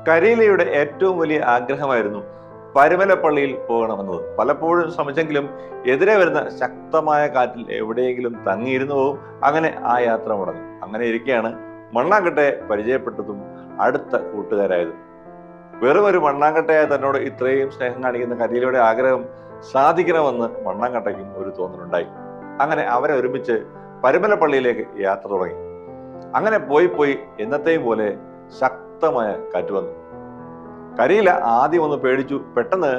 കരീലയുടെ ഏറ്റവും വലിയ ആഗ്രഹമായിരുന്നു പരുമലപ്പള്ളിയിൽ പോകണമെന്നത്. പലപ്പോഴും ശ്രമിച്ചെങ്കിലും എതിരെ വരുന്ന ശക്തമായ കാറ്റിൽ എവിടെയെങ്കിലും തങ്ങിയിരുന്നു പോകും. അങ്ങനെ ആ യാത്ര മുടങ്ങും. അങ്ങനെ ഇരിക്കെയാണ് മണ്ണാങ്കട്ടയെ പരിചയപ്പെട്ടതും അടുത്ത കൂട്ടുകാരായതും. വെറും ഒരു മണ്ണാങ്കട്ടയായ തന്നോട് ഇത്രയും സ്നേഹം കാണിക്കുന്ന കരീലയുടെ ആഗ്രഹം സാധിക്കണമെന്ന് മണ്ണാങ്കട്ടയ്ക്കും ഒരു തോന്നലുണ്ടായി. അങ്ങനെ അവരെ ഒരുമിച്ച് പരുമലപ്പള്ളിയിലേക്ക് യാത്ര തുടങ്ങി. അങ്ങനെ പോയി എന്നത്തെയും പോലെ ശക്തമായ കാറ്റ് വന്നു. കരീല ആദ്യം ഒന്ന് പേടിച്ചു. പെട്ടെന്ന്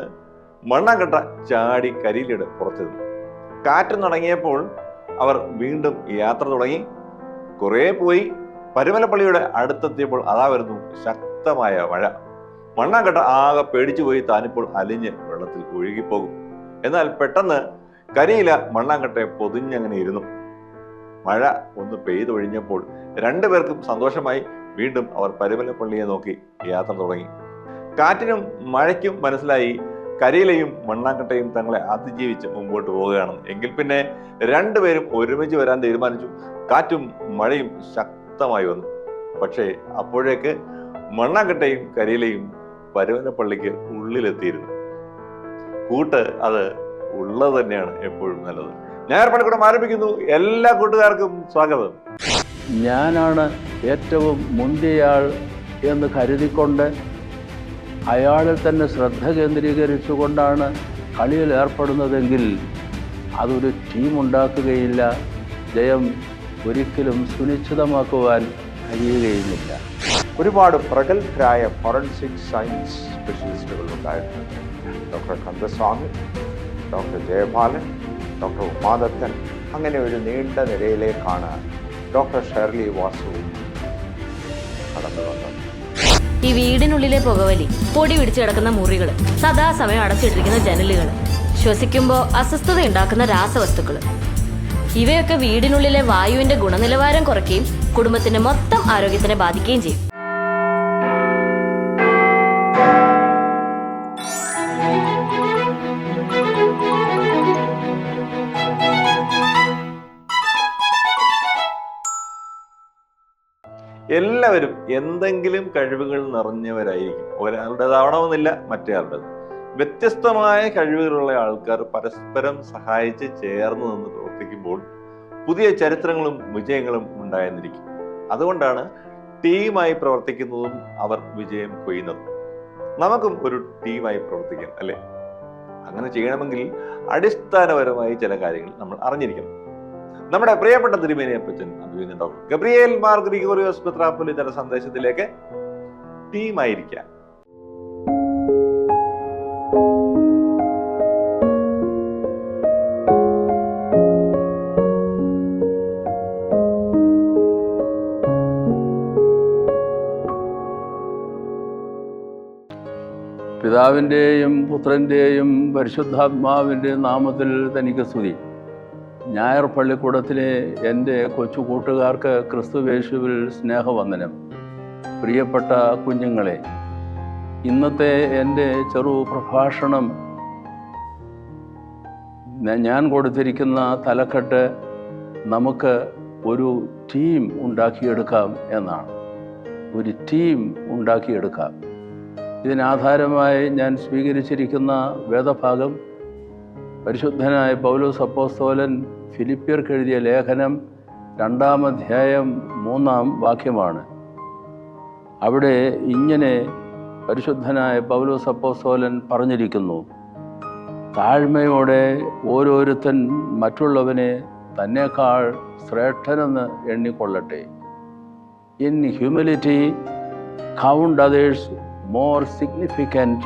മണ്ണാങ്കട്ട ചാടി കരീലയുടെ പുറത്തിരുന്നു. കാറ്റ് തുടങ്ങിയപ്പോൾ അവർ വീണ്ടും യാത്ര തുടങ്ങി. കുറെ പോയി പരുമലപ്പള്ളിയുടെ അടുത്തെത്തിയപ്പോൾ അതാ വരുന്നു ശക്തമായ മഴ. മണ്ണാങ്കട്ട ആകെ പേടിച്ചു പോയി. താനിപ്പോൾ അലിഞ്ഞ് വെള്ളത്തിൽ ഒഴുകിപ്പോകും. എന്നാൽ പെട്ടെന്ന് കരീല മണ്ണാങ്കട്ടയെ പൊതിഞ്ഞങ്ങനെ ഇരുന്നു. മഴ ഒന്ന് പെയ്തൊഴിഞ്ഞപ്പോൾ രണ്ടുപേർക്കും സന്തോഷമായി. വീണ്ടും അവർ പരുമലപ്പള്ളിയെ നോക്കി യാത്ര തുടങ്ങി. കാറ്റിനും മഴയ്ക്കും മനസ്സിലായി കരീലയും മണ്ണാങ്കട്ടയും തങ്ങളെ അതിജീവിച്ച് മുമ്പോട്ട് പോവുകയാണെന്ന്. എങ്കിൽ പിന്നെ രണ്ടുപേരും ഒരുമിച്ച് വരാൻ തീരുമാനിച്ചു. കാറ്റും മഴയും ശക്തമായി വന്നു. പക്ഷേ അപ്പോഴേക്ക് മണ്ണാങ്കട്ടയും കരീലയും പരുമലപ്പള്ളിക്ക് ഉള്ളിലെത്തിയിരുന്നു. കൂട്ട് അത് ഉള്ളത് തന്നെയാണ് എപ്പോഴും നല്ലത്. ഞായർ പള്ളിക്കൂടം ആരംഭിക്കുന്നു. എല്ലാ കൂട്ടുകാർക്കും സ്വാഗതം. ഞാനാണ് ഏറ്റവും മുന്തിയയാൾ എന്ന് കരുതിക്കൊണ്ട് അയാളിൽ തന്നെ ശ്രദ്ധ കേന്ദ്രീകരിച്ചുകൊണ്ടാണ് കളിയിൽ ഏർപ്പെടുന്നതെങ്കിൽ അതൊരു ടീം ഉണ്ടാക്കുകയില്ല. ജയം ഒരിക്കലും സുനിശ്ചിതമാക്കുവാൻ കഴിയുകയുമില്ല. ഒരുപാട് പ്രഗത്ഭരായ ഫോറൻസിക് സയൻസ് സ്പെഷ്യലിസ്റ്റുകൾ ഉണ്ടായിട്ടുണ്ട്. Doctor Kandaswamy, doctor Jayapalan, doctor Umadathan, അങ്ങനെ ഒരു നീണ്ട നിരയിലേക്കാണ് ഡോക്ടർ ഷേർലി വാസു കടന്നു വന്നത്. ഈ വീടിനുള്ളിലെ പുകവലി, പൊടി പിടിച്ചു കിടക്കുന്ന മുറികൾ, സദാസമയം അടച്ചിട്ടിരിക്കുന്ന ജനലുകൾ, ശ്വസിക്കുമ്പോൾ അസ്വസ്ഥത ഉണ്ടാക്കുന്ന രാസവസ്തുക്കൾ, ഇവയൊക്കെ വീടിനുള്ളിലെ വായുവിന്റെ ഗുണനിലവാരം കുറയ്ക്കുകയും കുടുംബത്തിന്റെ മൊത്തം ആരോഗ്യത്തിനെ ബാധിക്കുകയും ചെയ്യും. എല്ലാവരും എന്തെങ്കിലും കഴിവുകൾ നിറഞ്ഞവരായിരിക്കും. ഒരാളുടേതാവണമെന്നില്ല മറ്റേയാളുടേത്. വ്യത്യസ്തമായ കഴിവുകളുള്ള ആൾക്കാർ പരസ്പരം സഹായിച്ച് ചേർന്ന് നിന്ന് പ്രവർത്തിക്കുമ്പോൾ പുതിയ ചരിത്രങ്ങളും വിജയങ്ങളും ഉണ്ടായെന്നിരിക്കും. അതുകൊണ്ടാണ് ടീമായി പ്രവർത്തിക്കുന്നതും അവർ വിജയം കൊയ്യുന്നതും. നമുക്കും ഒരു ടീമായി പ്രവർത്തിക്കാം, അല്ലേ? അങ്ങനെ ചെയ്യണമെങ്കിൽ അടിസ്ഥാനപരമായി ചില കാര്യങ്ങൾ നമ്മൾ അറിഞ്ഞിരിക്കണം. നമ്മുടെ പ്രിയപ്പെട്ട തിരുമേനിയപ്പച്ചൻ അഭിനന്ദ ഡോക്ടർ ഗബ്രിയേൽ മാർ ഗ്രിഗോറിയോസ് മെത്രാപ്പൊലീത്തയുടെ സന്ദേശത്തിലേക്ക് ടീമായിരിക്കാം. പിതാവിൻ്റെയും പുത്രൻ്റെയും പരിശുദ്ധാത്മാവിൻ്റെയും നാമത്തിൽ തനിക്ക് സ്തുതി. ഞായർ പള്ളിക്കൂടത്തിലെ എൻ്റെ കൊച്ചു കൂട്ടുകാർക്ക് ക്രിസ്തുവേശുവിൽ സ്നേഹവന്ദനം. പ്രിയപ്പെട്ട കുഞ്ഞുങ്ങളെ, ഇന്നത്തെ എൻ്റെ ചെറു പ്രഭാഷണം ഞാൻ കൊടുത്തിരിക്കുന്ന തലക്കെട്ട് നമുക്ക് ഒരു ടീം ഉണ്ടാക്കിയെടുക്കാം എന്നാണ്. ഒരു ടീം ഉണ്ടാക്കിയെടുക്കാം. ഇതിനാധാരമായി ഞാൻ സ്വീകരിച്ചിരിക്കുന്ന വേദഭാഗം പരിശുദ്ധനായ പൗലോസ് അപ്പോസ്തലൻ ഫിലിപ്പിയർക്ക് എഴുതിയ ലേഖനം 2-ാം അധ്യായം 3-ാം വാക്യമാണ്. അവിടെ ഇങ്ങനെ പരിശുദ്ധനായ പൗലോസ് അപ്പോസ്തലൻ പറഞ്ഞിരിക്കുന്നു: താഴ്മയോടെ ഓരോരുത്തൻ മറ്റുള്ളവനെ തന്നെക്കാൾ ശ്രേഷ്ഠനെന്ന് എണ്ണിക്കൊള്ളട്ടെ. In humility count others more significant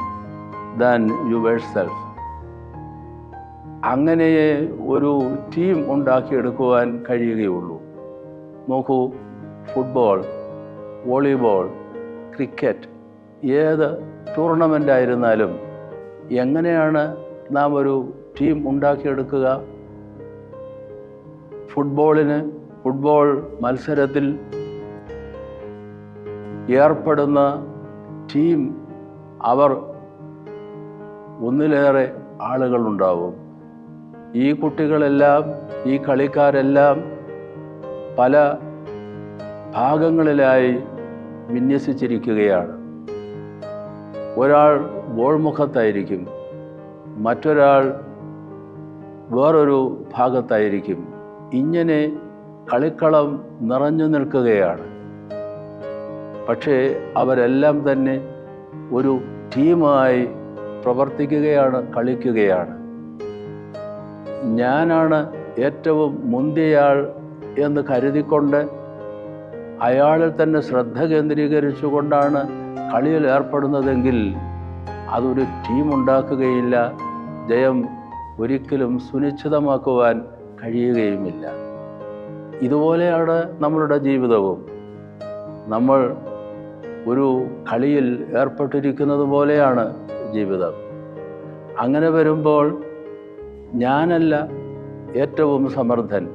than yourself. അങ്ങനെ ഒരു ടീം ഉണ്ടാക്കിയെടുക്കുവാൻ കഴിയുകയുള്ളൂ. നോക്കൂ, ഫുട്ബോൾ, വോളിബോൾ, ക്രിക്കറ്റ്, ഏത് ടൂർണമെൻ്റ് ആയിരുന്നാലും എങ്ങനെയാണ് നാം ഒരു ടീം ഉണ്ടാക്കിയെടുക്കുക? ഫുട്ബോൾ മത്സരത്തിൽ ഏർപ്പെടുന്ന ടീം, അവർ ഒന്നിലേറെ ആളുകളുണ്ടാവും. ഈ കുട്ടികളെല്ലാം, ഈ കളിക്കാരെല്ലാം പല ഭാഗങ്ങളിലായി വിന്യസിച്ചിരിക്കുകയാണ്. ഒരാൾ ഗോൾ മുഖത്തായിരിക്കും, മറ്റൊരാൾ വേറൊരു ഭാഗത്തായിരിക്കും. ഇങ്ങനെ കളിക്കളം നിറഞ്ഞു നിൽക്കുകയാണ്. പക്ഷേ അവരെല്ലാം തന്നെ ഒരു ടീമായി പ്രവർത്തിക്കുകയാണ്, കളിക്കുകയാണ്. ഞാനാണ് ഏറ്റവും മുന്തിയയാൾ എന്ന് കരുതിക്കൊണ്ട് അയാളിൽ തന്നെ ശ്രദ്ധ കേന്ദ്രീകരിച്ചുകൊണ്ടാണ് കളിയിൽ ഏർപ്പെടുന്നതെങ്കിൽ അതൊരു ടീം ഉണ്ടാക്കുകയില്ല, ജയം ഒരിക്കലും സുനിശ്ചിതമാക്കുവാൻ കഴിയുകയുമില്ല. ഇതുപോലെയാണ് നമ്മളുടെ ജീവിതവും. നമ്മൾ ഒരു കളിയിൽ ഏർപ്പെട്ടിരിക്കുന്നത് പോലെയാണ് ജീവിതം. അങ്ങനെ വരുമ്പോൾ ഞാനല്ല ഏറ്റവും സമർത്ഥൻ,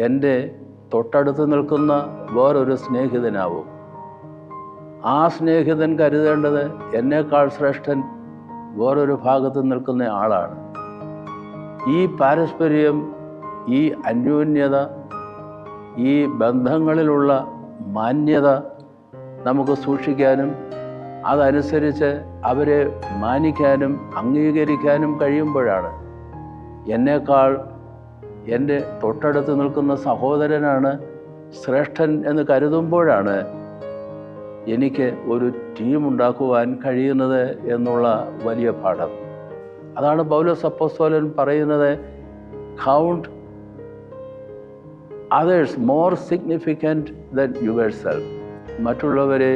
എൻ്റെ തൊട്ടടുത്ത് നിൽക്കുന്ന വേറൊരു സ്നേഹിതനാവും. ആ സ്നേഹിതൻ കരുതേണ്ടത് എന്നേക്കാൾ ശ്രേഷ്ഠൻ വേറൊരു ഭാഗത്ത് നിൽക്കുന്ന ആളാണ്. ഈ പാരസ്പര്യം, ഈ അന്യോന്യത, ഈ ബന്ധങ്ങളിലുള്ള മാന്യത നമുക്ക് സൂക്ഷിക്കാനും അതനുസരിച്ച് അവരെ മാനിക്കാനും അംഗീകരിക്കാനും കഴിയുമ്പോഴാണ്, എന്നേക്കാൾ എൻ്റെ തൊട്ടടുത്ത് നിൽക്കുന്ന സഹോദരനാണ് ശ്രേഷ്ഠൻ എന്ന് കരുതുമ്പോഴാണ് എനിക്ക് ഒരു ടീം ഉണ്ടാക്കുവാൻ കഴിയുന്നത് എന്നുള്ള വലിയ പാഠം. അതാണ് പൗലോസ് അപ്പോസ്തലൻ പറയുന്നത്, count others more significant than yourself. മറ്റുള്ളവരെ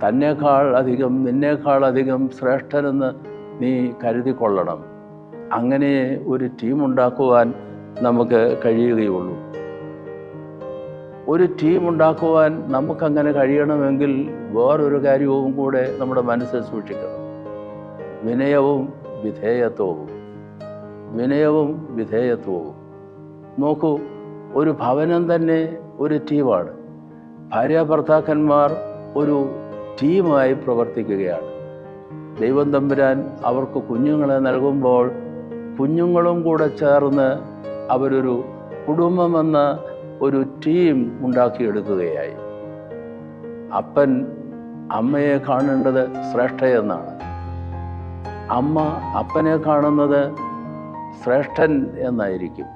തന്നേക്കാൾ അധികം, നിന്നേക്കാൾ അധികം ശ്രേഷ്ഠനെന്ന് നീ കരുതിക്കൊള്ളണം. അങ്ങനെ ഒരു ടീം ഉണ്ടാക്കുവാൻ നമുക്ക് കഴിയുകയുള്ളൂ. ഒരു ടീം ഉണ്ടാക്കുവാൻ നമുക്കങ്ങനെ കഴിയണമെങ്കിൽ വേറൊരു കാര്യവും കൂടെ നമ്മുടെ മനസ്സിൽ സൂക്ഷിക്കണം. വിനയവും വിധേയത്വവും. വിനയവും വിധേയത്വവും. നോക്കൂ, ഒരു ഭവനം തന്നെ ഒരു ടീമാണ്. ഭാര്യ ഭർത്താക്കന്മാർ ഒരു ടീമായി പ്രവർത്തിക്കുകയാണ്. ദൈവം തമ്പുരാൻ അവർക്ക് കുഞ്ഞുങ്ങളെ നൽകുമ്പോൾ കുഞ്ഞുങ്ങളും കൂടെ ചേർന്ന് അവരൊരു കുടുംബമെന്ന ഒരു ടീം ഉണ്ടാക്കിയെടുക്കുകയായി. അപ്പൻ അമ്മയെ കാണേണ്ടത് ശ്രേഷ്ഠയെന്നാണ്, അമ്മ അപ്പനെ കാണുന്നത് ശ്രേഷ്ഠൻ എന്നായിരിക്കും.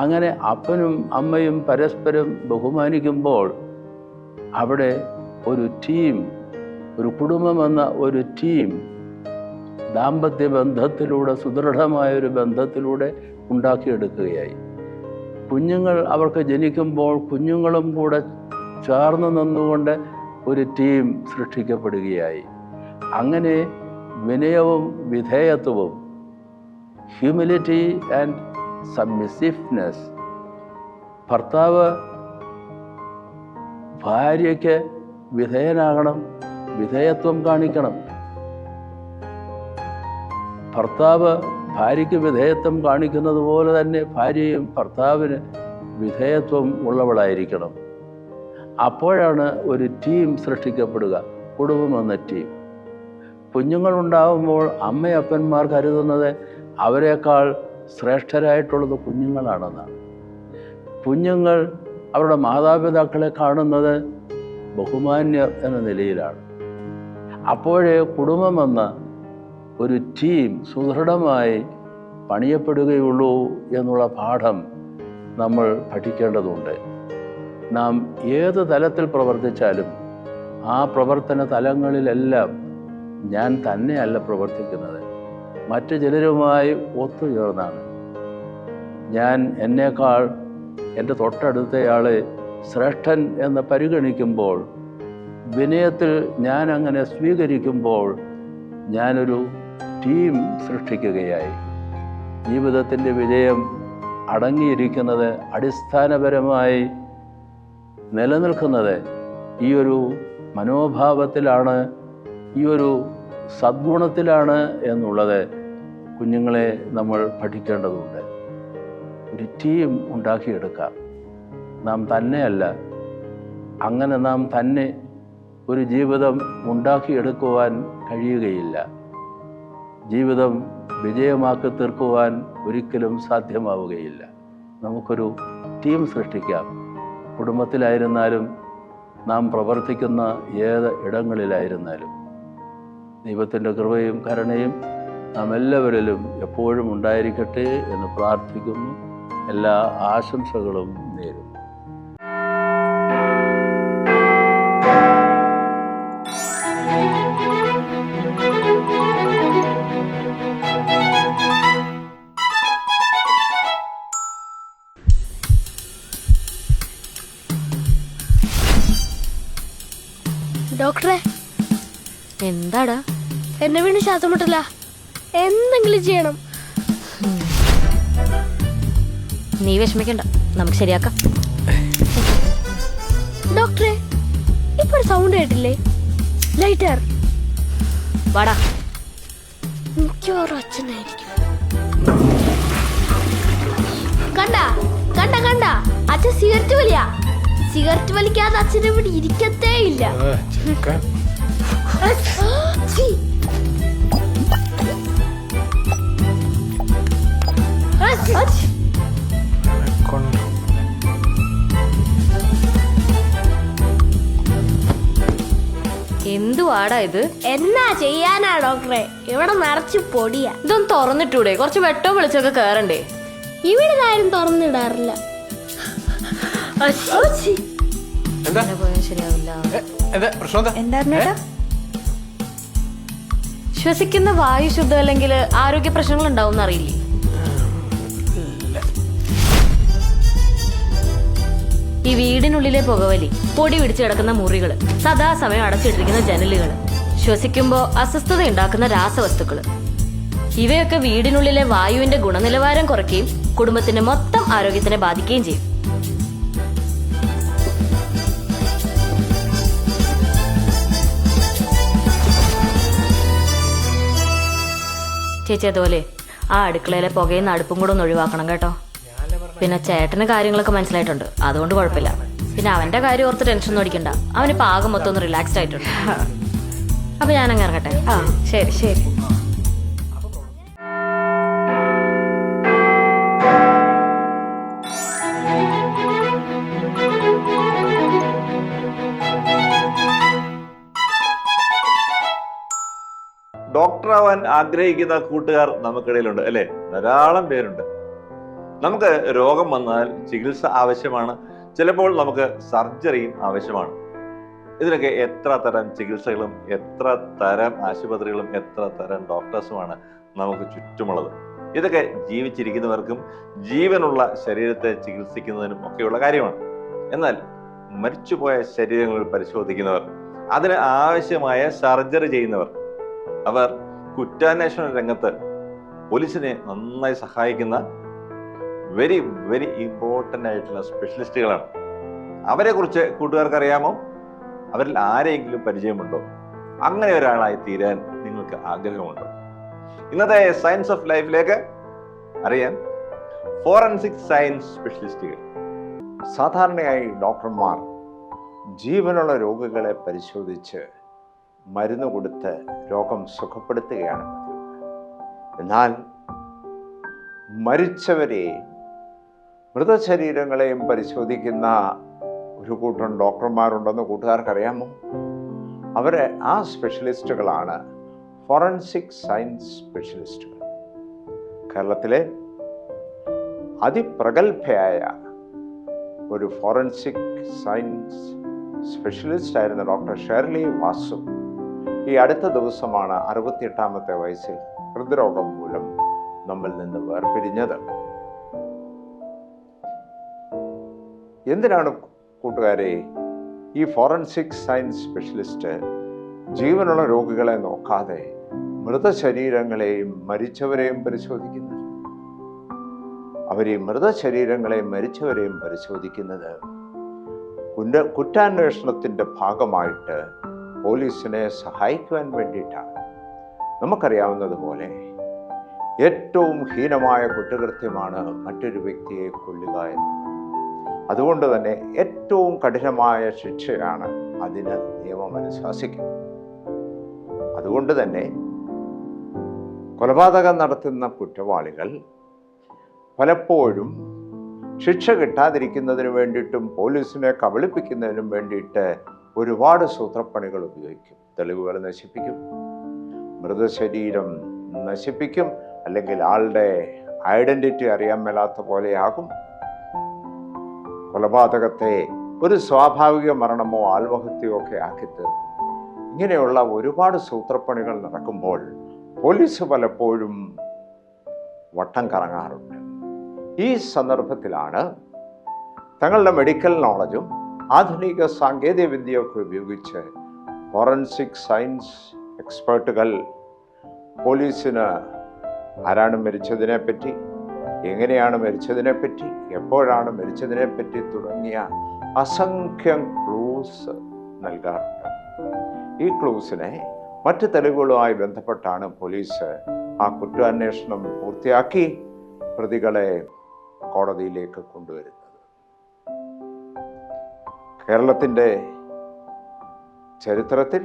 അങ്ങനെ അപ്പനും അമ്മയും പരസ്പരം ബഹുമാനിക്കുമ്പോൾ അവിടെ ഒരു ടീം, ഒരു കുടുംബമെന്ന ഒരു ടീം ദാമ്പത്യ ബന്ധത്തിലൂടെ, സുദൃഢമായൊരു ബന്ധത്തിലൂടെ ഉണ്ടാക്കിയെടുക്കുകയായി. കുഞ്ഞുങ്ങൾ അവർക്ക് ജനിക്കുമ്പോൾ കുഞ്ഞുങ്ങളും കൂടെ ചേർന്ന് നിന്നുകൊണ്ട് ഒരു ടീം സൃഷ്ടിക്കപ്പെടുകയായി. അങ്ങനെ വിനയവും വിധേയത്വവും, ഹ്യൂമിലിറ്റി ആൻഡ് സബ്മിസിവ്നെസ്. ഭർത്താവ് ഭാര്യയ്ക്ക് വിധേയനാകണം, വിധേയത്വം കാണിക്കണം. ഭർത്താവ് ഭാര്യയ്ക്ക് വിധേയത്വം കാണിക്കുന്നത് പോലെ തന്നെ ഭാര്യയും ഭർത്താവിന് വിധേയത്വം ഉള്ളവളായിരിക്കണം. അപ്പോഴാണ് ഒരു ടീം സൃഷ്ടിക്കപ്പെടുക, കുടുംബമെന്ന ടീം. കുഞ്ഞുങ്ങളുണ്ടാകുമ്പോൾ അമ്മയപ്പന്മാർ കരുതുന്നത് അവരെക്കാൾ ശ്രേഷ്ഠരായിട്ടുള്ളത് കുഞ്ഞുങ്ങളാണെന്നാണ്. കുഞ്ഞുങ്ങൾ അവരുടെ മാതാപിതാക്കളെ കാണുന്നത് ബഹുമാന്യർ എന്ന നിലയിലാണ്. അപ്പോഴേ കുടുംബമെന്ന ഒരു ടീം സുദൃഢമായി പണിയപ്പെടുകയുള്ളൂ എന്നുള്ള പാഠം നമ്മൾ പഠിക്കേണ്ടതുണ്ട്. നാം ഏത് തലത്തിൽ പ്രവർത്തിച്ചാലും ആ പ്രവർത്തന തലങ്ങളിലെല്ലാം ഞാൻ തന്നെയല്ല പ്രവർത്തിക്കുന്നത്, മറ്റു ചിലരുമായി ഒത്തുചേർന്നാണ്. ഞാൻ എന്നേക്കാൾ എൻ്റെ തൊട്ടടുത്തയാളെ ശ്രേഷ്ഠൻ എന്ന് പരിഗണിക്കുമ്പോൾ, വിനയത്തിൽ ഞാൻ അങ്ങനെ സ്വീകരിക്കുമ്പോൾ ഞാനൊരു ടീം സൃഷ്ടിക്കുകയായി. ജീവിതത്തിൻ്റെ വിജയം അടങ്ങിയിരിക്കുന്നത്, അടിസ്ഥാനപരമായി നിലനിൽക്കുന്നത് ഈ ഒരു മനോഭാവത്തിലാണ്, ഈ ഒരു സദ്ഗുണത്തിലാണ് എന്നുള്ളത് കുഞ്ഞുങ്ങളെ നമ്മൾ പഠിക്കേണ്ടതുണ്ട്. ഒരു ടീം ഉണ്ടാക്കിയെടുക്കാം. നാം തന്നെയല്ല, അങ്ങനെ നാം തന്നെ ഒരു ജീവിതം ഉണ്ടാക്കിയെടുക്കുവാൻ കഴിയുകയില്ല. ജീവിതം വിജയമാക്കി തീർക്കുവാൻ ഒരിക്കലും സാധ്യമാവുകയില്ല. നമുക്കൊരു ടീം സൃഷ്ടിക്കാം. കുടുംബത്തിലായിരുന്നാലും നാം പ്രവർത്തിക്കുന്ന ഏത് ഇടങ്ങളിലായിരുന്നാലും ദൈവത്തിൻ്റെ കൃപയും കരുണയും നാം എല്ലാവരിലും എപ്പോഴും ഉണ്ടായിരിക്കട്ടെ എന്ന് പ്രാർത്ഥിക്കുന്നു. എല്ലാ ആശംസകളും നേരുന്നു. ഡോക്ടറെ, എന്താടാ? എന്നെ വീണ്ടും ശ്വാസം മുട്ടല. എന്തെങ്കിലും ചെയ്യണം. നീ വിഷമിക്കണ്ട, നമുക്ക് ശരിയാക്കാം. ഡോക്ടറെ, ഇപ്പൊ ഒരു സൗണ്ട് കേട്ടില്ലേ? ലൈറ്റർ. വാടാ. മിക്കവാറും അച്ഛനായിരിക്കും. കണ്ട കണ്ട കണ്ട, അച്ഛൻ സിഗരറ്റ് വലിയ. സിഗരറ്റ് വലിക്കാതെ അച്ഛൻ ഇവിടെ ഇരിക്കത്തേ ഇല്ല. എന്തുവാടാ ഇത്? എന്നാ ചെയ്യാനാ ഡോക്ടറെ, ഇവിടെ നിറച്ച് പൊടിയാ. ഇതൊന്ന് തുറന്നിട്ടൂടെ? കുറച്ച് വെട്ടവും വെളിച്ചൊക്കെ കേറണ്ടേ? ഇവിടെ ആരും തുറന്നിടാറില്ല. ശരിയാവില്ല. എന്താ? ശ്വസിക്കുന്ന വായു ശുദ്ധമല്ലെങ്കിൽ ആരോഗ്യ പ്രശ്നങ്ങൾ ഉണ്ടാവും അറിയില്ലേ? ഈ വീടിനുള്ളിലെ പുകവലി, പൊടി പിടിച്ചു കിടക്കുന്ന മുറികള്, സദാസമയം അടച്ചിട്ടിരിക്കുന്ന ജനലുകള്, ശ്വസിക്കുമ്പോൾ അസ്വസ്ഥത ഉണ്ടാക്കുന്ന രാസവസ്തുക്കള്, ഇവയൊക്കെ വീടിനുള്ളിലെ വായുവിന്റെ ഗുണനിലവാരം കുറയ്ക്കുകയും കുടുംബത്തിന്റെ മൊത്തം ആരോഗ്യത്തിനെ ബാധിക്കുകയും ചെയ്യും. ചേച്ചി, അതുപോലെ ആ അടുക്കളയിലെ പുകയും അടുപ്പും കൂടെ ഒന്ന് ഒഴിവാക്കണം കേട്ടോ. പിന്നെ ചേട്ടന് കാര്യങ്ങളൊക്കെ മനസ്സിലായിട്ടുണ്ട്, അതുകൊണ്ട് കുഴപ്പമില്ല. പിന്നെ അവന്റെ കാര്യം ഓർത്ത് ടെൻഷൻ ഒന്നും അടിക്കണ്ട. അവനിപ്പോ ആകെ മൊത്തം ഒന്ന് റിലാക്സ്ഡ് ആയിട്ടുണ്ട്. അപ്പൊ ഞാനങ്ങ് ഇറങ്ങട്ടെ. ശരി ശരി. ഡോക്ടറാവാൻ ആഗ്രഹിക്കുന്ന കൂട്ടുകാർ നമുക്കിടയിലുണ്ട് അല്ലേ? ധാരാളം പേരുണ്ട്. നമുക്ക് രോഗം വന്നാൽ ചികിത്സ ആവശ്യമാണ്, ചിലപ്പോൾ നമുക്ക് സർജറിയും ആവശ്യമാണ്. ഇതിനൊക്കെ എത്ര തരം ചികിത്സകളും എത്ര തരം ആശുപത്രികളും എത്ര തരം ഡോക്ടേഴ്സുമാണ് നമുക്ക് ചുറ്റുമുള്ളത്. ഇതൊക്കെ ജീവിച്ചിരിക്കുന്നവർക്കും ജീവനുള്ള ശരീരത്തെ ചികിത്സിക്കുന്നതിനും ഒക്കെയുള്ള കാര്യമാണ്. എന്നാൽ മരിച്ചുപോയ ശരീരങ്ങൾ പരിശോധിക്കുന്നവർ, അതിന് ആവശ്യമായ സർജറി ചെയ്യുന്നവർ, അവർ കുറ്റാന്വേഷണ രംഗത്ത് പോലീസിനെ നന്നായി സഹായിക്കുന്ന വെരി വെരി ഇമ്പോർട്ടൻ്റ് ആയിട്ടുള്ള സ്പെഷ്യലിസ്റ്റുകളാണ്. അവരെ കുറിച്ച് കൂട്ടുകാർക്ക് അറിയാമോ? അവരിൽ ആരെങ്കിലും പരിചയമുണ്ടോ? അങ്ങനെ ഒരാളായി തീരാൻ നിങ്ങൾക്ക് ആഗ്രഹമുണ്ടോ? ഇന്നത്തെ സയൻസ് ഓഫ് ലൈഫിലേക്ക് അറിയാൻ ഫോറൻസിക് സയൻസ് സ്പെഷ്യലിസ്റ്റുകൾ. സാധാരണയായി ഡോക്ടർമാർ ജീവനുള്ള രോഗികളെ പരിശോധിച്ച് മരുന്ന് കൊടുത്ത് രോഗം സുഖപ്പെടുത്തുകയാണ് പതിവ്. എന്നാൽ മരിച്ചവരെയും മൃതശരീരങ്ങളെയും പരിശോധിക്കുന്ന ഒരു കൂട്ടം ഡോക്ടർമാരുണ്ടെന്ന് കൂട്ടുകാർക്കറിയാമോ? അവരെ ആ സ്പെഷ്യലിസ്റ്റുകളാണ് ഫോറൻസിക് സയൻസ് സ്പെഷ്യലിസ്റ്റുകൾ. കേരളത്തിലെ അതിപ്രഗത്ഭയായ ഒരു ഫോറൻസിക് സയൻസ് സ്പെഷ്യലിസ്റ്റ് ആയിരുന്ന ഡോക്ടർ ഷേർലി വാസു ഈ അടുത്ത ദിവസമാണ് 68-ാമത്തെ വയസ്സിൽ ഹൃദ്രോഗം മൂലം നമ്മിൽ നിന്ന് വേർപിരിഞ്ഞത്. എന്തിനാണ് കൂട്ടുകാരെ ഈ ഫോറൻസിക് സയൻസ് സ്പെഷ്യലിസ്റ്റ് ജീവനുള്ള രോഗികളെ നോക്കാതെ മൃതശരീരങ്ങളെയും മരിച്ചവരെയും പരിശോധിക്കുന്നത്? അവർ ഈ മൃതശരീരങ്ങളെയും മരിച്ചവരെയും പരിശോധിക്കുന്നത് കുറ്റാന്വേഷണത്തിൻ്റെ ഭാഗമായിട്ട് പോലീസിനെ സഹായിക്കുവാൻ വേണ്ടിയിട്ടാണ്. നമുക്കറിയാവുന്നതുപോലെ ഏറ്റവും ഹീനമായ കുറ്റകൃത്യമാണ് മറ്റൊരു വ്യക്തിയെ കൊല്ലുക എന്നത്. അതുകൊണ്ട് തന്നെ ഏറ്റവും കഠിനമായ ശിക്ഷയാണ് അതിന് നിയമം അനുശാസിക്കുന്നത്. അതുകൊണ്ട് തന്നെ കൊലപാതകം നടത്തുന്ന കുറ്റവാളികൾ പലപ്പോഴും ശിക്ഷ കിട്ടാതിരിക്കുന്നതിന് വേണ്ടിയിട്ടും പോലീസിനെ കബളിപ്പിക്കുന്നതിനും വേണ്ടിയിട്ട് ഒരുപാട് സൂത്രപ്പണികൾ ഉപയോഗിക്കും. തെളിവുകൾ നശിപ്പിക്കും, മൃതശരീരം നശിപ്പിക്കും, അല്ലെങ്കിൽ ആളുടെ ഐഡന്റിറ്റി അറിയാൻ മേലാത്ത പോലെയാകും. കൊലപാതകത്തെ ഒരു സ്വാഭാവിക മരണമോ ആത്മഹത്യയോ ഒക്കെ ആക്കി തീർക്കും. ഇങ്ങനെയുള്ള ഒരുപാട് സൂത്രപ്പണികൾ നടക്കുമ്പോൾ പോലീസ് പലപ്പോഴും വട്ടം കറങ്ങാറുണ്ട്. ഈ സന്ദർഭത്തിലാണ് തങ്ങളുടെ മെഡിക്കൽ നോളജും ആധുനിക സാങ്കേതിക വിദ്യയൊക്കെ ഉപയോഗിച്ച് ഫോറൻസിക് സയൻസ് എക്സ്പേർട്ടുകൾ പോലീസിന് ആരാണ് മരിച്ചതിനെപ്പറ്റി, എങ്ങനെയാണ് മരിച്ചതിനെപ്പറ്റി, എപ്പോഴാണ് മരിച്ചതിനെപ്പറ്റി തുടങ്ങിയ അസംഖ്യം ക്ലൂസ് നൽകാറുണ്ട്. ഈ ക്ലൂസിനെ മറ്റ് തെളിവുകളുമായി ബന്ധപ്പെട്ടാണ് പോലീസ് ആ കുറ്റാന്വേഷണം പൂർത്തിയാക്കി പ്രതികളെ കോടതിയിലേക്ക് കൊണ്ടുവരുന്നത്. കേരളത്തിൻ്റെ ചരിത്രത്തിൽ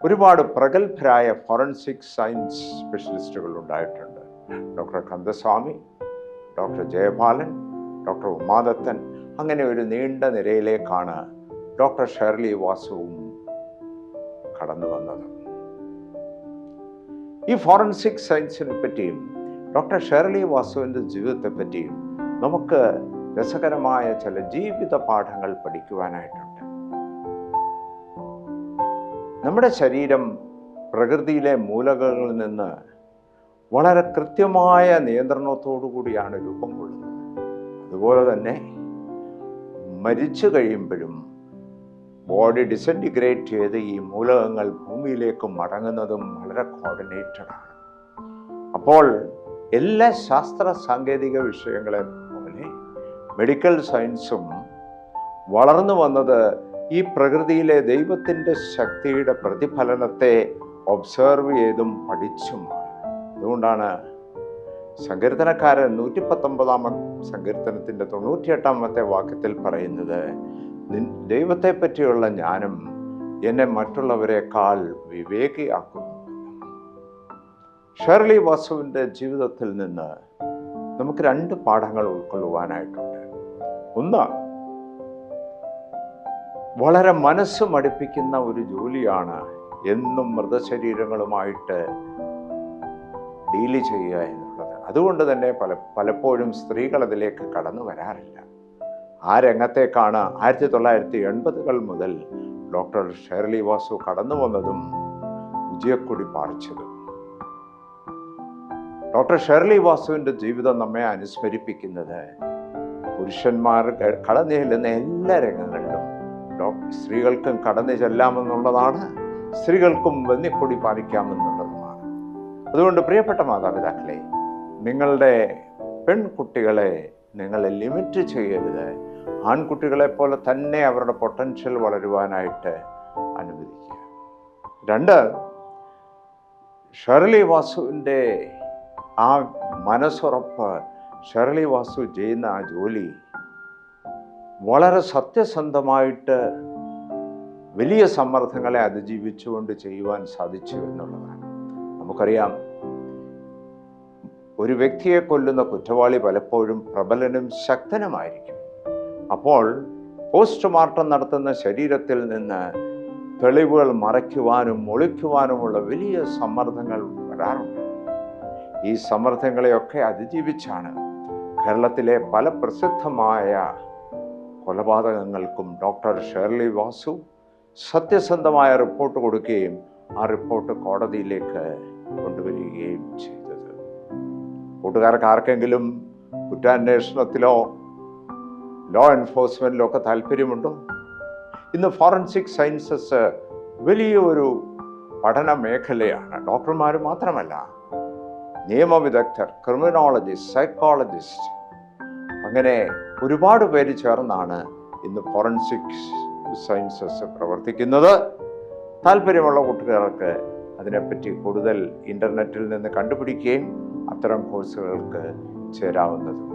ഒരുപാട് പ്രഗത്ഭരായ ഫോറൻസിക് സയൻസ് സ്പെഷ്യലിസ്റ്റുകൾ ഉണ്ടായിട്ടുണ്ട്. Doctor Kandaswamy, doctor Jayapalan, doctor Umadathan, അങ്ങനെ ഒരു നീണ്ട നിരയിലേക്കാണ് ഡോക്ടർ ഷേർലി വാസുവും കടന്നു വന്നത്. ഈ ഫോറൻസിക് സയൻസിനെ പറ്റിയും ഡോക്ടർ ഷേർലി വാസുവിൻ്റെ ജീവിതത്തെ പറ്റിയും നമുക്ക് രസകരമായ ചില ജീവിത പാഠങ്ങൾ പഠിക്കുവാനായിട്ടുണ്ട്. നമ്മുടെ ശരീരം പ്രകൃതിയിലെ മൂലകങ്ങളിൽ നിന്ന് വളരെ കൃത്യമായ നിയന്ത്രണത്തോടു കൂടിയാണ് രൂപം കൊള്ളുന്നത്. അതുപോലെ തന്നെ മരിച്ചു കഴിയുമ്പോഴും ബോഡി ഡിസൻറ്റിഗ്രേറ്റ് ചെയ്ത് ഈ മൂലകങ്ങൾ ഭൂമിയിലേക്ക് മടങ്ങുന്നതും വളരെ കോർഡിനേറ്റഡ് ആണ്. അപ്പോൾ എല്ലാ ശാസ്ത്ര സാങ്കേതിക വിഷയങ്ങളെ പോലെ മെഡിക്കൽ സയൻസും വളർന്നു വന്നത് ഈ പ്രകൃതിയിലെ ദൈവത്തിൻ്റെ ശക്തിയുടെ പ്രതിഫലനത്തെ ഒബ്സർവ് ചെയ്തും പഠിച്ചുമാണ്. അതുകൊണ്ടാണ് സങ്കീർത്തനക്കാരൻ 119 സങ്കീർത്തനത്തിൻ്റെ 98 വാക്യത്തിൽ പറയുന്നത്, ദൈവത്തെ പറ്റിയുള്ള ജ്ഞാനം എന്നെ മറ്റുള്ളവരെക്കാൾ വിവേകിയാക്കുന്നു. ഷേർലി വാസുവിൻ്റെ ജീവിതത്തിൽ നിന്ന് നമുക്ക് 2 പാഠങ്ങൾ ഉൾക്കൊള്ളുവാനായിട്ടുണ്ട്. ഒന്ന്, വളരെ മനസ്സ് മടുപ്പിക്കുന്ന ഒരു ജോലിയാണ് എന്നും മൃതശരീരങ്ങളുമായിട്ട് ഡീല് ചെയ്യുക എന്നുള്ളത്. അതുകൊണ്ട് തന്നെ പലപ്പോഴും സ്ത്രീകൾ അതിലേക്ക് കടന്നു വരാറില്ല. ആ രംഗത്തേക്കാണ് 1980-കൾ മുതൽ ഡോക്ടർ ഷേർലി വാസു കടന്നു വന്നതും വിജയക്കൊടി പാറിച്ചതും. ഡോക്ടർ ഷേർലി വാസുവിൻ്റെ ജീവിതം നമ്മെ അനുസ്മരിപ്പിക്കുന്നത് പുരുഷന്മാർ കടന്നു ചെല്ലുന്ന എല്ലാ രംഗങ്ങളിലും സ്ത്രീകൾക്കും കടന്നു ചെല്ലാമെന്നുള്ളതാണ്, സ്ത്രീകൾക്കും വെന്നിക്കൊടി പാലിക്കാമെന്നുള്ളതുമാണ്. അതുകൊണ്ട് പ്രിയപ്പെട്ട മാതാപിതാക്കളെ, നിങ്ങളുടെ പെൺകുട്ടികളെ നിങ്ങളെ ലിമിറ്റ് ചെയ്യരുത്. ആൺകുട്ടികളെ പോലെ തന്നെ അവരുടെ പൊട്ടൻഷ്യൽ വളരുവാനായിട്ട് അനുവദിക്കുക. 2, ഷേർലി വാസുവിൻ്റെ ആ മനസ്സുറപ്പ്, ഷേർലി വാസു ചെയ്യുന്ന ആ ജോലി വളരെ സത്യസന്ധമായിട്ട് വലിയ സമ്മർദ്ദങ്ങളെ അതിജീവിച്ചുകൊണ്ട് ചെയ്യുവാൻ സാധിച്ചു എന്നുള്ളതാണ്. നമുക്കറിയാം, ഒരു വ്യക്തിയെ കൊല്ലുന്ന കുറ്റവാളി പലപ്പോഴും പ്രബലനും ശക്തനുമായിരിക്കും. അപ്പോൾ പോസ്റ്റ്മോർട്ടം നടത്തുന്ന ശരീരത്തിൽ നിന്ന് തെളിവുകൾ മറയ്ക്കുവാനും ഒളിക്കുവാനുമുള്ള വലിയ സമ്മർദ്ദങ്ങൾ വരാറുണ്ട്. ഈ സമ്മർദ്ദങ്ങളെയൊക്കെ അതിജീവിച്ചാണ് കേരളത്തിലെ പല പ്രസിദ്ധമായ കൊലപാതകങ്ങൾക്കും ഡോക്ടർ ഷേർലി വാസു സത്യസന്ധമായ റിപ്പോർട്ട് കൊടുക്കുകയും ആ റിപ്പോർട്ട് കോടതിയിലേക്ക് കൊണ്ടുവരികയും ചെയ്തത്. കൂട്ടുകാർക്ക് ആർക്കെങ്കിലും കുറ്റാന്വേഷണത്തിലോ ലോ എൻഫോഴ്സ്മെൻറ്റിലോ ഒക്കെ താല്പര്യമുണ്ടോ? ഇന്ന് ഫോറൻസിക് സയൻസസ് വലിയൊരു പഠന മേഖലയാണ്. ഡോക്ടർമാർ മാത്രമല്ല, നിയമവിദഗ്ധർ, ക്രിമിനോളജിസ്റ്റ്, സൈക്കോളജിസ്റ്റ്, അങ്ങനെ ഒരുപാട് പേര് ചേർന്നാണ് ഇന്ന് ഫോറൻസിക് സയൻസസ് പ്രവർത്തിക്കുന്നത്. താല്പര്യമുള്ള കൂട്ടുകാർക്ക് അതിനെപ്പറ്റി കൂടുതൽ ഇൻ്റർനെറ്റിൽ നിന്ന് കണ്ടുപിടിക്കുകയും അത്തരം കോഴ്സുകൾക്ക് ചേരാവുന്നതുമാണ്.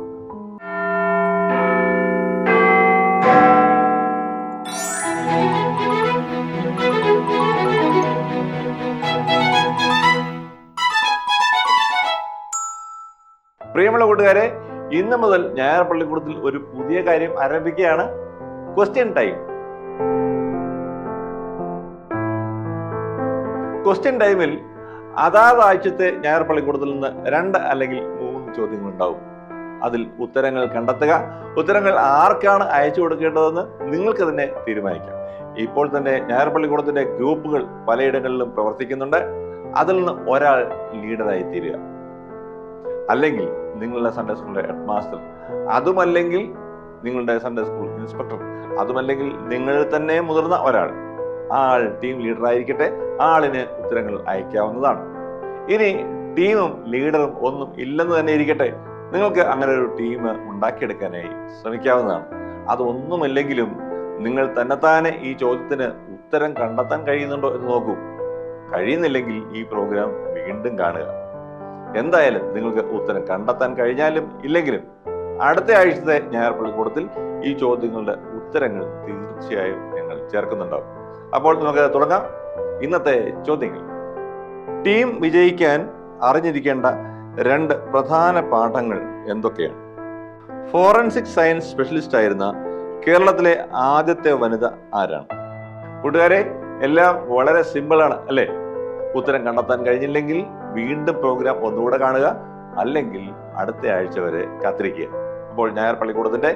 പ്രിയമുള്ള കൂട്ടുകാരെ, ഇന്ന് മുതൽ ഞായർ പള്ളിക്കൂടത്തിൽ ഒരു പുതിയ കാര്യം ആരംഭിക്കുകയാണ്. Question time. ക്വസ്റ്റ്യൻ ടൈമിൽ അതാത് ആഴ്ചത്തെ ഞായർ പള്ളിക്കൂടത്തിൽ നിന്ന് 2 അല്ലെങ്കിൽ 3 ചോദ്യങ്ങൾ ഉണ്ടാവും. അതിൽ ഉത്തരങ്ങൾ കണ്ടെത്തുക. ഉത്തരങ്ങൾ ആർക്കാണ് അയച്ചു കൊടുക്കേണ്ടതെന്ന് നിങ്ങൾക്ക് തന്നെ തീരുമാനിക്കാം. ഇപ്പോൾ തന്നെ ഞായർ പള്ളിക്കൂടത്തിന്റെ ഗ്രൂപ്പുകൾ പലയിടങ്ങളിലും പ്രവർത്തിക്കുന്നുണ്ട്. അതിൽ നിന്ന് ഒരാൾ ലീഡറായി തീരുക. അല്ലെങ്കിൽ നിങ്ങളുടെ സൺഡേ സ്കൂളിലെ ഹെഡ് മാസ്റ്റർ, അതുമല്ലെങ്കിൽ നിങ്ങളുടെ സൺഡേ സ്കൂൾ ഇൻസ്പെക്ടർ, അതുമല്ലെങ്കിൽ നിങ്ങൾ തന്നെ മുതിർന്ന ഒരാൾ, ആൾ ടീം ലീഡറായിരിക്കട്ടെ. ആളിന് ഉത്തരങ്ങൾ അയക്കാവുന്നതാണ്. ഇനി ടീമും ലീഡറും ഒന്നും ഇല്ലെന്ന് തന്നെ ഇരിക്കട്ടെ, നിങ്ങൾക്ക് അങ്ങനെ ഒരു ടീം ഉണ്ടാക്കിയെടുക്കാനായി ശ്രമിക്കാവുന്നതാണ്. അതൊന്നുമില്ലെങ്കിലും നിങ്ങൾ തന്നെത്താനെ ഈ ചോദ്യത്തിന് ഉത്തരം കണ്ടെത്താൻ കഴിയുന്നുണ്ടോ എന്ന് നോക്കൂ. കഴിയുന്നില്ലെങ്കിൽ ഈ പ്രോഗ്രാം വീണ്ടും കാണുക. എന്തായാലും നിങ്ങൾക്ക് ഉത്തരം കണ്ടെത്താൻ കഴിഞ്ഞാലും ഇല്ലെങ്കിലും അടുത്ത ആഴ്ചത്തെ ഞായർ പള്ളിക്കൂടത്തിൽ ഈ ചോദ്യങ്ങളുടെ ഉത്തരങ്ങൾ തീർച്ചയായും ഞങ്ങൾ ചേർക്കുന്നുണ്ടാവും. അപ്പോൾ നമുക്ക് തുടങ്ങാം ഇന്നത്തെ ചോദ്യങ്ങൾ. ടീം വിജയിക്കാൻ അറിഞ്ഞിരിക്കേണ്ട 2 പ്രധാന പാഠങ്ങൾ എന്തൊക്കെയാണ്? ഫോറൻസിക് സയൻസ് സ്പെഷ്യലിസ്റ്റ് ആയിരുന്ന കേരളത്തിലെ ആദ്യത്തെ വനിത ആരാണ്? കൂട്ടുകാരെ, എല്ലാം വളരെ സിമ്പിളാണ് അല്ലേ? ഉത്തരം കണ്ടെത്താൻ കഴിഞ്ഞില്ലെങ്കിൽ വീണ്ടും പ്രോഗ്രാം ഒന്നുകൂടെ കാണുക, അല്ലെങ്കിൽ അടുത്ത ആഴ്ച വരെ കാത്തിരിക്കുക. അപ്പോൾ ഞായർ പള്ളിക്കൂടത്തിന്റെ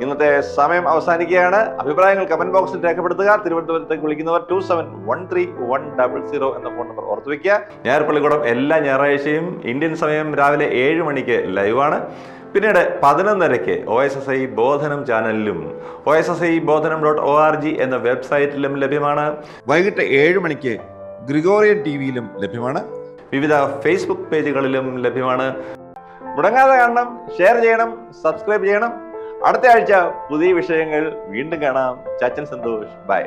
ഇന്നത്തെ സമയം അവസാനിക്കുകയാണ്. അഭിപ്രായങ്ങൾ കമന്റ് ബോക്സിൽ രേഖപ്പെടുത്തുക. തിരുവനന്തപുരത്തേക്ക് വിളിക്കുന്നവർ 27131000 എന്ന ഫോൺ നമ്പർ ഓർത്തു വെക്കുക. ഞായർ പള്ളിക്കൂടം എല്ലാ ഞായറാഴ്ചയും ഇന്ത്യൻ സമയം രാവിലെ 7 മണിക്ക് ലൈവാണ്. പിന്നീട് 11:30 OSSI ബോധനം ചാനലിലും OSSIബോധനം.org എന്ന വെബ്സൈറ്റിലും ലഭ്യമാണ്. വൈകിട്ട് 7 മണിക്ക് ഗ്രിഗോറിയൻ ടിവിയിലും ലഭ്യമാണ്. വിവിധ ഫേസ്ബുക്ക് പേജുകളിലും ലഭ്യമാണ്. മുടങ്ങാതെ കാണണം, ഷെയർ ചെയ്യണം, സബ്സ്ക്രൈബ് ചെയ്യണം. അടുത്ത ആഴ്ച പുതിയ വിഷയങ്ങൾ വീണ്ടും കാണാം. ചാച്ചൻ സന്തോഷ്, ബൈ.